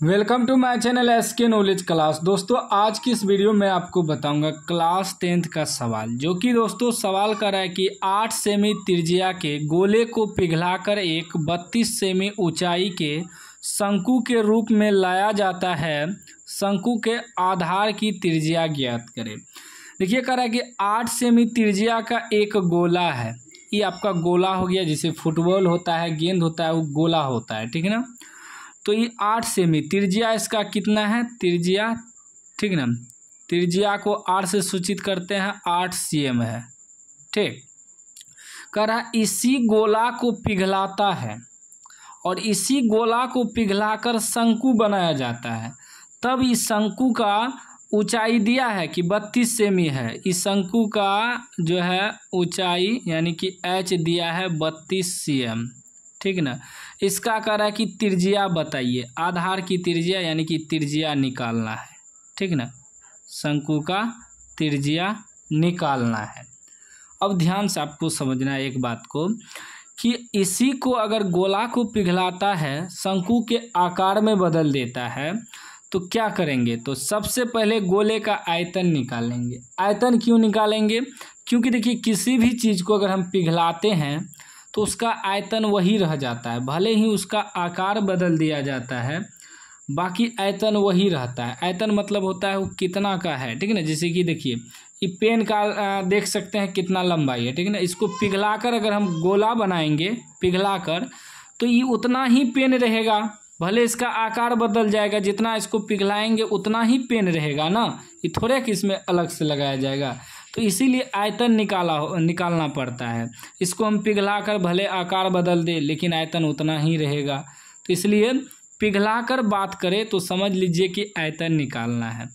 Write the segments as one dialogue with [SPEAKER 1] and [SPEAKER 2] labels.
[SPEAKER 1] Welcome to my channel SK knowledge class. दोस्तों आज की इस वीडियो में आपको बताऊंगा क्लास 10th का सवाल, जो कि दोस्तों सवाल कर रहा है कि 8 सेमी त्रिज्या के गोले को पिघलाकर एक 32 सेमी ऊंचाई के शंकु के रूप में लाया जाता है। शंकु के आधार की त्रिज्या ज्ञात करें। देखिए कह रहा है कि 8 सेमी त्रिज्या का एक गोला है। ये आपका गोला हो गया, जिसे फुटबॉल होता है, गेंद होता है, वो गोला होता है, ठीक है ना। तो ये 8 सेमी त्रिज्या इसका कितना है, त्रिज्या, ठीक ना। त्रिज्या को 8 से सूचित करते हैं, 8 cm है, ठीक। कह रहा है इसी गोला को पिघलाता है और इसी गोला को पिघलाकर शंकु बनाया जाता है। तब इस शंकु का ऊंचाई दिया है कि 32 सेमी है। इस शंकु का जो है ऊंचाई यानी कि h दिया है 32 cm, ठीक ना। इसका कह रहा है कि त्रिज्या बताइए, आधार की त्रिज्या यानी कि त्रिज्या निकालना है, ठीक ना। शंकु का त्रिज्या निकालना है। अब ध्यान से आपको समझना है एक बात को कि इसी को अगर गोला को पिघलाता है, शंकु के आकार में बदल देता है, तो क्या करेंगे, तो सबसे पहले गोले का आयतन निकालेंगे। आयतन क्यों निकालेंगे, क्योंकि देखिए किसी भी चीज़ को अगर हम पिघलाते हैं तो उसका आयतन वही रह जाता है, भले ही उसका आकार बदल दिया जाता है, बाकी आयतन वही रहता है। आयतन मतलब होता है वो कितना का है, ठीक है ना। जैसे कि देखिए ये पेन का देख सकते हैं कितना लंबाई है, ठीक है ना। इसको पिघलाकर अगर हम गोला बनाएंगे पिघलाकर, तो ये उतना ही पेन रहेगा, भले इसका आकार बदल जाएगा, जितना इसको पिघलाएंगे उतना ही पेन रहेगा ना, ये थोड़े कि इसमें अलग से लगाया जाएगा। तो इसीलिए आयतन निकालना पड़ता है। इसको हम पिघलाकर भले आकार बदल दे, लेकिन आयतन उतना ही रहेगा। तो इसलिए पिघलाकर बात करें तो समझ लीजिए कि आयतन निकालना है,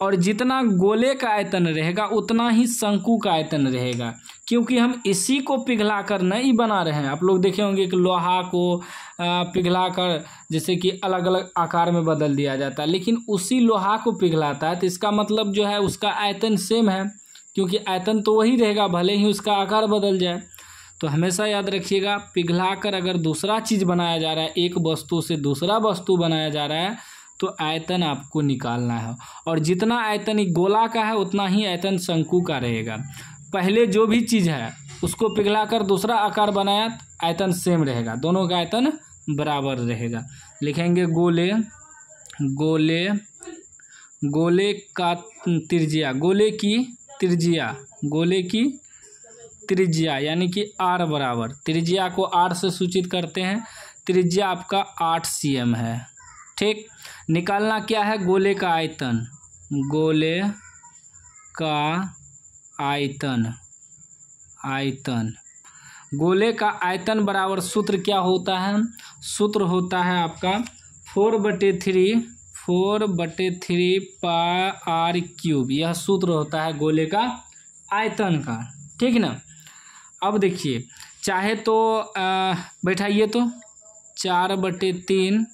[SPEAKER 1] और जितना गोले का आयतन रहेगा उतना ही शंकु का आयतन रहेगा, क्योंकि हम इसी को पिघलाकर नहीं बना रहे हैं। आप लोग देखे होंगे कि लोहा को पिघलाकर जैसे कि अलग अलग आकार में बदल दिया जाता है, लेकिन उसी लोहा को पिघलाता है, तो इसका मतलब जो है उसका आयतन सेम है, क्योंकि आयतन तो वही रहेगा, भले ही उसका आकार बदल जाए। तो हमेशा याद रखिएगा, पिघलाकर अगर दूसरा चीज़ बनाया जा रहा है, एक वस्तु से दूसरा वस्तु बनाया जा रहा है, तो आयतन आपको निकालना है, और जितना आयतन गोला का है उतना ही आयतन शंकु का रहेगा। पहले जो भी चीज़ है उसको पिघलाकर दूसरा आकार बनाया, आयतन सेम रहेगा, दोनों का आयतन बराबर रहेगा। लिखेंगे गोले, गोले, गोले का त्रिज्या, गोले की त्रिज्या, गोले की त्रिज्या यानी कि r बराबर, त्रिज्या को r से सूचित करते हैं, त्रिज्या आपका 8 cm है, ठीक। निकालना क्या है, गोले का आयतन, गोले का आयतन, आयतन, गोले का आयतन बराबर सूत्र क्या होता है, सूत्र होता है आपका 4/3 पाई r क्यूब। यह सूत्र होता है गोले का आयतन का, ठीक ना। अब देखिए चाहे तो बैठाइए तो 4/3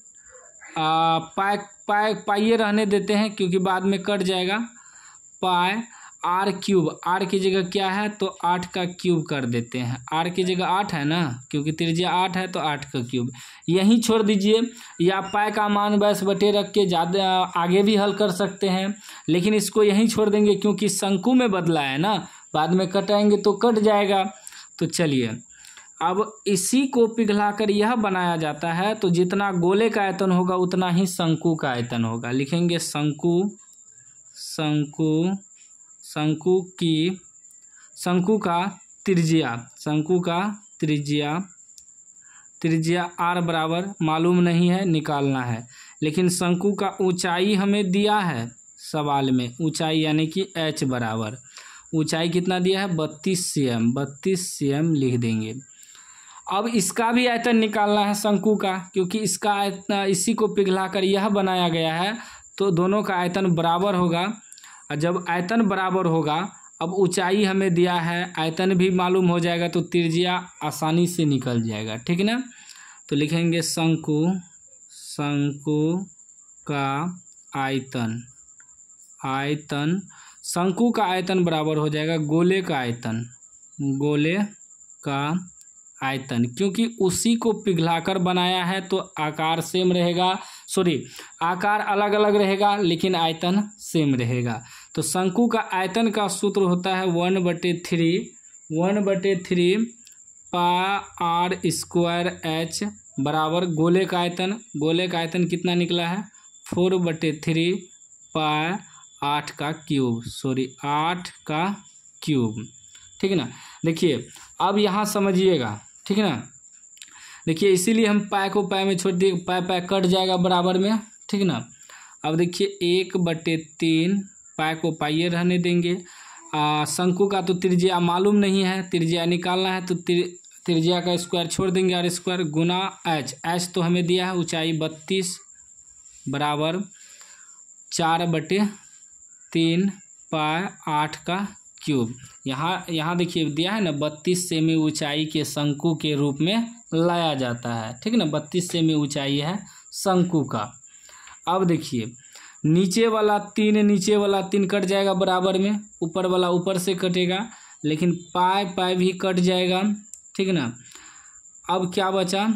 [SPEAKER 1] पाई रहने देते हैं क्योंकि बाद में कट जाएगा, पाई r क्यूब, r की जगह क्या है तो 8 का क्यूब कर देते हैं। r की जगह 8 है ना, क्योंकि त्रिज्या 8 है तो 8 का क्यूब यहीं छोड़ दीजिए, या पाई का मान बस बटे रख के ज़्यादा आगे भी हल कर सकते हैं, लेकिन इसको यहीं छोड़ देंगे क्योंकि शंकु में बदला है ना, बाद में कटाएंगे तो कट जाएगा। तो चलिए अब इसी को पिघलाकर यह बनाया जाता है, तो जितना गोले का आयतन होगा उतना ही शंकु का आयतन होगा। लिखेंगे शंकु, शंकु, शंकु की, शंकु का त्रिज्या, शंकु का त्रिज्या, त्रिज्या r बराबर मालूम नहीं है, निकालना है, लेकिन शंकु का ऊंचाई हमें दिया है सवाल में, ऊंचाई यानी कि h बराबर, ऊंचाई कितना दिया है 32 cm, 32 cm लिख देंगे। अब इसका भी आयतन निकालना है शंकु का, क्योंकि इसका आयतन इसी को पिघलाकर यह बनाया गया है, तो दोनों का आयतन बराबर होगा। और जब आयतन बराबर होगा, अब ऊंचाई हमें दिया है, आयतन भी मालूम हो जाएगा, तो त्रिज्या आसानी से निकल जाएगा, ठीक ना। तो लिखेंगे शंकु, शंकु का आयतन, आयतन, शंकु का आयतन बराबर हो जाएगा गोले का आयतन, गोले का आयतन, क्योंकि उसी को पिघलाकर बनाया है तो आकार सेम रहेगा, सॉरी आकार अलग अलग रहेगा लेकिन आयतन सेम रहेगा। तो शंकु का आयतन का सूत्र होता है 1/3 पाई आर स्क्वायर एच बराबर गोले का आयतन कितना निकला है 4/3 पाई 8 का क्यूब, ठीक है ना। देखिए अब यहाँ समझिएगा, ठीक है ना। देखिए इसीलिए हम पाई को पाई में छोड़ दिए, पाई कट जाएगा बराबर में, ठीक है ना। अब देखिए 1/3 पाई को पाइए रहने देंगे। शंकु का तो त्रिज्या मालूम नहीं है, त्रिज्या निकालना है तो त्रिज्या का स्क्वायर छोड़ देंगे आर स्क्वायर गुना एच तो हमें दिया है ऊंचाई 32 बराबर 4/3 पाई 8 का क्यूब। यहाँ देखिए दिया है ना 32 सेमी ऊंचाई के शंकु के रूप में लाया जाता है, ठीक है ना। 32 सेमी ऊंचाई है शंकु का। अब देखिए नीचे वाला 3 कट जाएगा बराबर में, ऊपर वाला ऊपर से कटेगा लेकिन पाई भी कट जाएगा, ठीक है ना। अब क्या बचा,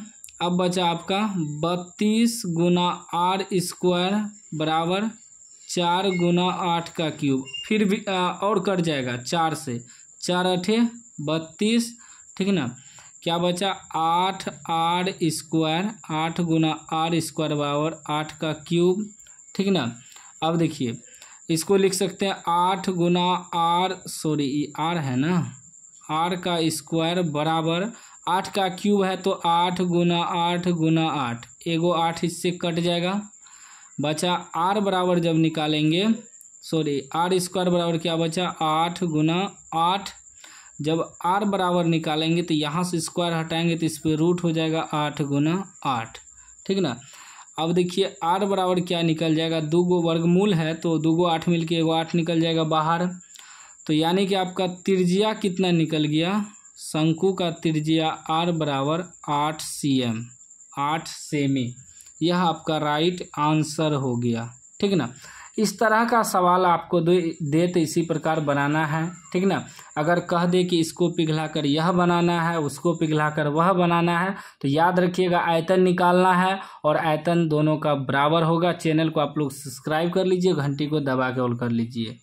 [SPEAKER 1] अब बचा आपका 32 गुना आर स्क्वायर बराबर 4 गुना 8 का क्यूब, फिर भी और कट जाएगा 4 से, 4 8 32, ठीक है ना। क्या बचा 8 आर स्क्वायर, 8 गुना आर स्क्वायर बराबर 8 का क्यूब, ठीक है ना। अब देखिए इसको लिख सकते हैं 8 गुना आर, सॉरी ये आर है ना, आर का स्क्वायर बराबर 8 का क्यूब है तो 8 गुना 8 गुना 8, एगो 8 इससे कट जाएगा, बचा आर बराबर जब निकालेंगे, सॉरी आर स्क्वायर बराबर क्या बचा 8 गुना 8, जब आर बराबर निकालेंगे तो यहाँ से स्क्वायर हटाएंगे तो इस पर रूट हो जाएगा 8 गुना 8, ठीक है ना। अब देखिए आर बराबर क्या निकल जाएगा, 2 गो वर्गमूल है तो 2 गो 8 मिलके एगो 8 निकल जाएगा बाहर। तो यानी कि आपका त्रिज्या कितना निकल गया, शंकु का त्रिज्या आर बराबर 8 cm, 8 सेमी। यह आपका राइट आंसर हो गया, ठीक है ना। इस तरह का सवाल आपको दे तो इसी प्रकार बनाना है, ठीक ना। अगर कह दे कि इसको पिघलाकर यह बनाना है, उसको पिघलाकर वह बनाना है, तो याद रखिएगा आयतन निकालना है और आयतन दोनों का बराबर होगा। चैनल को आप लोग सब्सक्राइब कर लीजिए, घंटी को दबा के ऑल कर लीजिए।